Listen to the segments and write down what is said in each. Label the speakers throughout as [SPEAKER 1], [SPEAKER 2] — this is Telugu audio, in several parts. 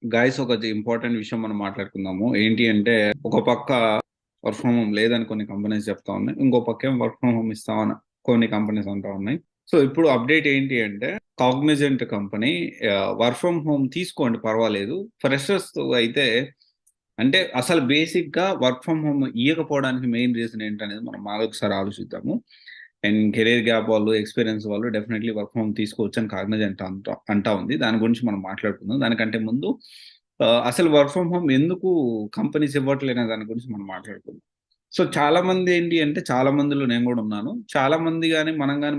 [SPEAKER 1] గాయ్స్ ఒక ఇంపార్టెంట్ విషయం మనం మాట్లాడుకుందాము. ఏంటి అంటే ఒక పక్క వర్క్ ఫ్రమ్ హోమ్ లేదని కొన్ని కంపెనీస్ చెప్తా ఉన్నాయి. ఇంకో పక్క ఏం వర్క్ ఫ్రమ్ హోమ్ ఇస్తామని కొన్ని కంపెనీస్ అంటా ఉన్నాయి. సో ఇప్పుడు అప్డేట్ ఏంటి అంటే Cognizant company work from home తీసుకోండి పర్వాలేదు. ఫ్రెషర్స్ అయితే అంటే అసలు బేసిక్ గా వర్క్ ఫ్రమ్ హోమ్ ఇవ్వకపోవడానికి మెయిన్ రీజన్ ఏంటనేది మనం మరొకసారి ఆలోచిద్దాము. అండ్ కెరీర్ గ్యాప్ వాళ్ళు, ఎక్స్పీరియన్స్ వాళ్ళు డెఫినెట్లీ వర్క్ ఫ్రమ్ హోమ్ తీసుకోవచ్చు అని కాగ్నిజెంట్ అంటా ఉంది. దాని గురించి మనం మాట్లాడుకుందాం. దానికంటే ముందు అసలు వర్క్ ఫ్రమ్ హోమ్ ఎందుకు కంపెనీస్ ఇవ్వట్లేదనే దాని గురించి మనం మాట్లాడుకుందాం. సో చాలా మంది ఏంటి అంటే చాలా మందిలో నేను కూడా ఉన్నాను. చాలా మంది గాని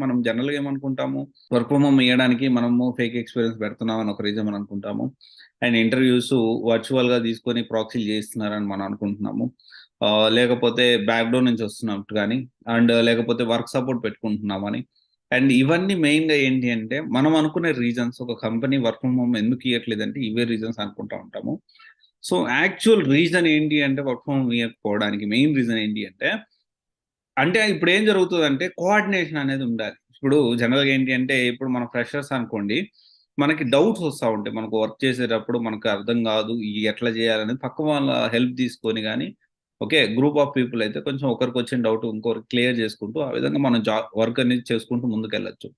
[SPEAKER 1] మనం జనరల్‌గా ఏమనుకుంటాము, వర్క్ ఫ్రమ్ హోమ్ ఇయ్యడానికి మనము ఫేక్ ఎక్స్‌పీరియన్స్ పెడుతున్నాం అని ఒక రీజన్ మనం అనుకుంటాము. అండ్ ఇంటర్‌వ్యూస్ వర్చువల్‌గా తీసుకొని ప్రాక్సీలు చేయిస్తున్నారని మనం అనుకుంటున్నాము. లేకపోతే బ్యాక్‌డోర్ నుంచి వస్తున్నట్టు గాని, అండ్ లేకపోతే వర్క్ సపోర్ట్ పెట్టుకుంటున్నామని. అండ్ ఇవన్నీ మెయిన్‌గా ఏంటి అంటే మనం అనుకునే రీజన్స్, ఒక కంపెనీ వర్క్ ఫ్రమ్ హోమ్ ఎందుకు ఇయ్యట్లేదంటే ఇవే రీజన్స్ అనుకుంటా ఉంటాము. సో యాక్చువల్ రీజన్ ఏంటి అంటే వర్క్ ఫ్రమ్ హోమ్ ఇయ్యకపోవడానికి మెయిన్ రీజన్ ఏంటి అంటే, ఇప్పుడు ఏం జరుగుతదంటే కోఆర్డినేషన్ అనేది ఉండాలి. ఇప్పుడు జనరల్‌గా ఏంటి అంటే ఇప్పుడు మనం ఫ్రెషర్స్ అనుకోండి. మనకి డౌట్స్ వస్తా ఉంటాయి. మనకు వర్క్ చేసేటప్పుడు మనకు అర్థం కాదు. ఎట్లా చేయాలనేది పక్క వాళ్ళ హెల్ప్ తీసుకొని గాని, ఓకే. గ్రూప్ ఆఫ్ పీపుల్ అయితే కొంచెం ఒకరికొచ్చిన డౌట్ ఇంకొకరికి క్లియర్ చేసుకుంటూ ఆ విధంగా మనం వర్క్ అనేది చేసుకుంటూ ముందుకెళ్ళొచ్చు.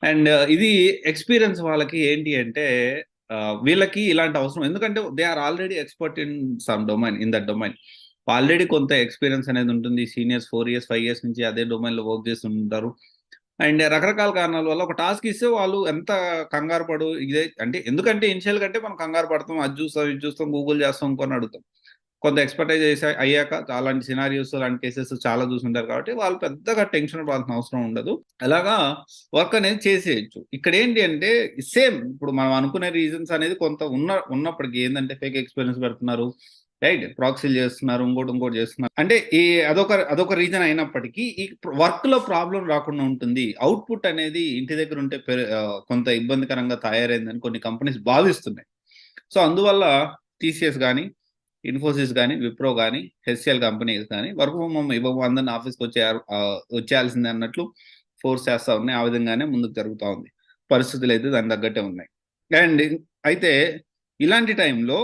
[SPEAKER 1] అండ్ ఇది ఎక్స్‌పీరియన్స్ వాళ్ళకి ఏంటి అంటే వీళ్ళకి ఇలాంటి అవసరం. ఎందుకంటే they are already expert in some domain, in that domain. Already కొంత ఎక్స్‌పీరియన్స్ అనేది ఉంటుంది. సీనియర్స్ 4 ఇయర్స్, 5 ఇయర్స్ నుంచి అదే డొమైన్‌లో వర్క్ చేస్తుంటారు. అండ్ రకరకాల కారణాల వల్ల ఒక టాస్క్ ఇస్తే వాళ్ళు ఎంత కంగారు పడు ఇదే అంటే ఎందుకంటే ఇనిషియల్‌గా అంటే మనం కంగారు పడతాం. అది చూస్తాం, ఇది చూస్తాం, గూగుల్ చేస్తాం, ఇంకొని అడుగుతాం. కొంత ఎక్స్‌పర్టైజ్ అయ్యాక అలాంటి సినారియోస్, అలాంటి కేసెస్ చాలా చూసుంటారు కాబట్టి వాళ్ళు పెద్దగా టెన్షన్ పడాల్సిన అవసరం ఉండదు. అలాగా వర్క్ అనేది చేసేయొచ్చు. ఇక్కడేంటి అంటే సేమ్ ఇప్పుడు మనం అనుకునే రీజన్స్ అనేది కొంత ఉన్నప్పటికి ఏందంటే ఫేక్ ఎక్స్‌పీరియన్స్ పెడుతున్నారు. రైట్. ప్రాక్సీలు చేస్తున్నారు. ఇంకోటి చేస్తున్నారు. అంటే అదొక రీజన్ అయినప్పటికీ ఈ వర్క్‌లో ప్రాబ్లమ్ రాకుండా ఉంటుంది. అవుట్‌పుట్ అనేది ఇంటి దగ్గర ఉంటే కొంత ఇబ్బందికరంగా తయారైందని కొన్ని కంపెనీస్ భావిస్తున్నాయి. సో అందువల్ల టీసీఎస్ గాని, ఇన్ఫోసిస్ గాని, విప్రో గాని, హెచ్‌సీఎల్ కంపెనీస్ గాని వర్క్ ఫ్రమ్ హోమ్ ఇవ్వము, అందరిని వచ్చేయాల్సిందే అన్నట్లు ఫోర్స్ చేస్తా ఉన్నాయి. ఆ విధంగానే ముందుకు జరుగుతా ఉంది. పరిస్థితులైతే దానికి తగ్గట్టే ఉన్నాయి. అండ్ అయితే ఇలాంటి టైంలో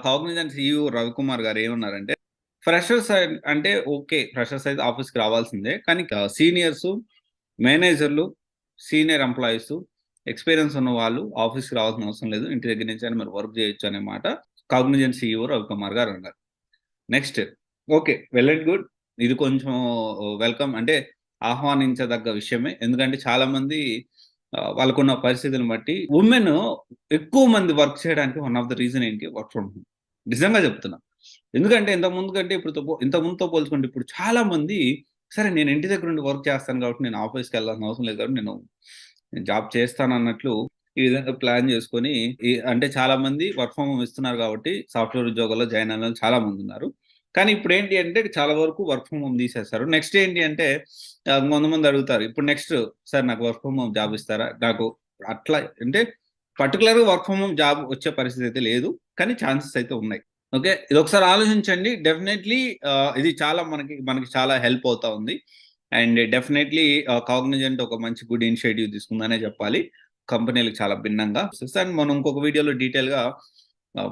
[SPEAKER 1] కాగ్నిజెంట్ సీఈఓ రవికుమార్ గారు ఏమన్నారంటే, ఫ్రెషర్స్ అంటే ఓకే. ఫ్రెషర్స్ అయితే ఆఫీస్‌కి రావాల్సిందే. కానీ సీనియర్సు, మేనేజర్‌లు, సీనియర్ ఎంప్లాయీసు, ఎక్స్‌పీరియన్స్ ఉన్న వాళ్ళు ఆఫీస్‌కి రావాల్సిన అవసరం లేదు. ఇంటి దగ్గర నుంచైనా మీరు వర్క్ చేయొచ్చు అనే మాట కాగ్నిజెంట్ సీఈఓ రవికుమార్ గారు అన్నారు. Next okay. Well and good. ఇది కొంచెం వెల్కమ్ అంటే ఆహ్వానించదగ్గ విషయమే. ఎందుకంటే చాలామంది వాళ్ళకున్న పరిస్థితులను బట్టి వుమెన్ ఎక్కువ మంది వర్క్ చేయడానికి వన్ ఆఫ్ ద రీజన్ ఏంటి? Work from home. నిజంగా చెప్తున్నా. ఎందుకంటే ఇంతకుముందు కంటే ఇంతకుముందుతో పోల్చుకుంటే ఇప్పుడు చాలా మంది సరే నేను ఇంటి దగ్గర నుండి వర్క్ చేస్తాను కాబట్టి నేను ఆఫీస్‌కెళ్ళాల్సిన అవసరం లేదు కాబట్టి నేను జాబ్ చేస్తానన్నట్లు ఈ విధంగా ప్లాన్ చేసుకొని అంటే చాలా మంది వర్క్ ఫ్రమ్ హోమ్ ఇస్తున్నారు కాబట్టి సాఫ్ట్‌వేర్ ఉద్యోగాల్లో జాయిన్ అయినోళ్ళు చాలా మందున్నారు. కానీ ఇప్పుడేంటి అంటే చాలా వరకు వర్క్ ఫ్రమ్ హోమ్ తీసేస్తారు. నెక్స్ట్ ఏంటి అంటే కొంతమంది అడుగుతారు. ఇప్పుడు నెక్స్ట్ సార్ నాకు వర్క్ ఫ్రమ్ హోమ్ జాబ్ ఇస్తారా? నాకు అట్లా అంటే పర్టిక్యులర్‌గా వర్క్ ఫ్రమ్ హోమ్ జాబ్ వచ్చే పరిస్థితి అయితే లేదు. కానీ ఛాన్సెస్ అయితే ఉన్నాయి. ఓకే. ఇదొకసారి ఆలోచించండి. డెఫినైట్లీ ఇది చాలా మనకి చాలా హెల్ప్ అవుతా ఉంది. అండ్ డెఫినైట్లీ కాగ్నిజెంట్ ఒక మంచి గుడ్ ఇనిషియేటివ్ తీసుకుందనే చెప్పాలి. కంపెనీలకు చాలా భిన్నంగా. అండ్ మనం ఇంకొక వీడియోలో డీటెయిల్‌గా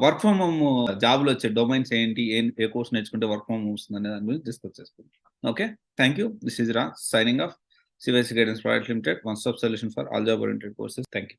[SPEAKER 1] వర్క్ ఫ్రమ్ హోమ్ జాబ్‌లో వచ్చే డొమైన్స్ ఏంటి? ఏ కోర్స్ నేర్చుకుంటే వర్క్ ఫ్రమ్ హోమ్ వస్తుందనే దాని గురించి డిస్కస్ చేసుకుందాం. Okay. Thank you. This is Raj signing off. CYC guidance private limited. One stop solution for all job oriented courses. Thank you.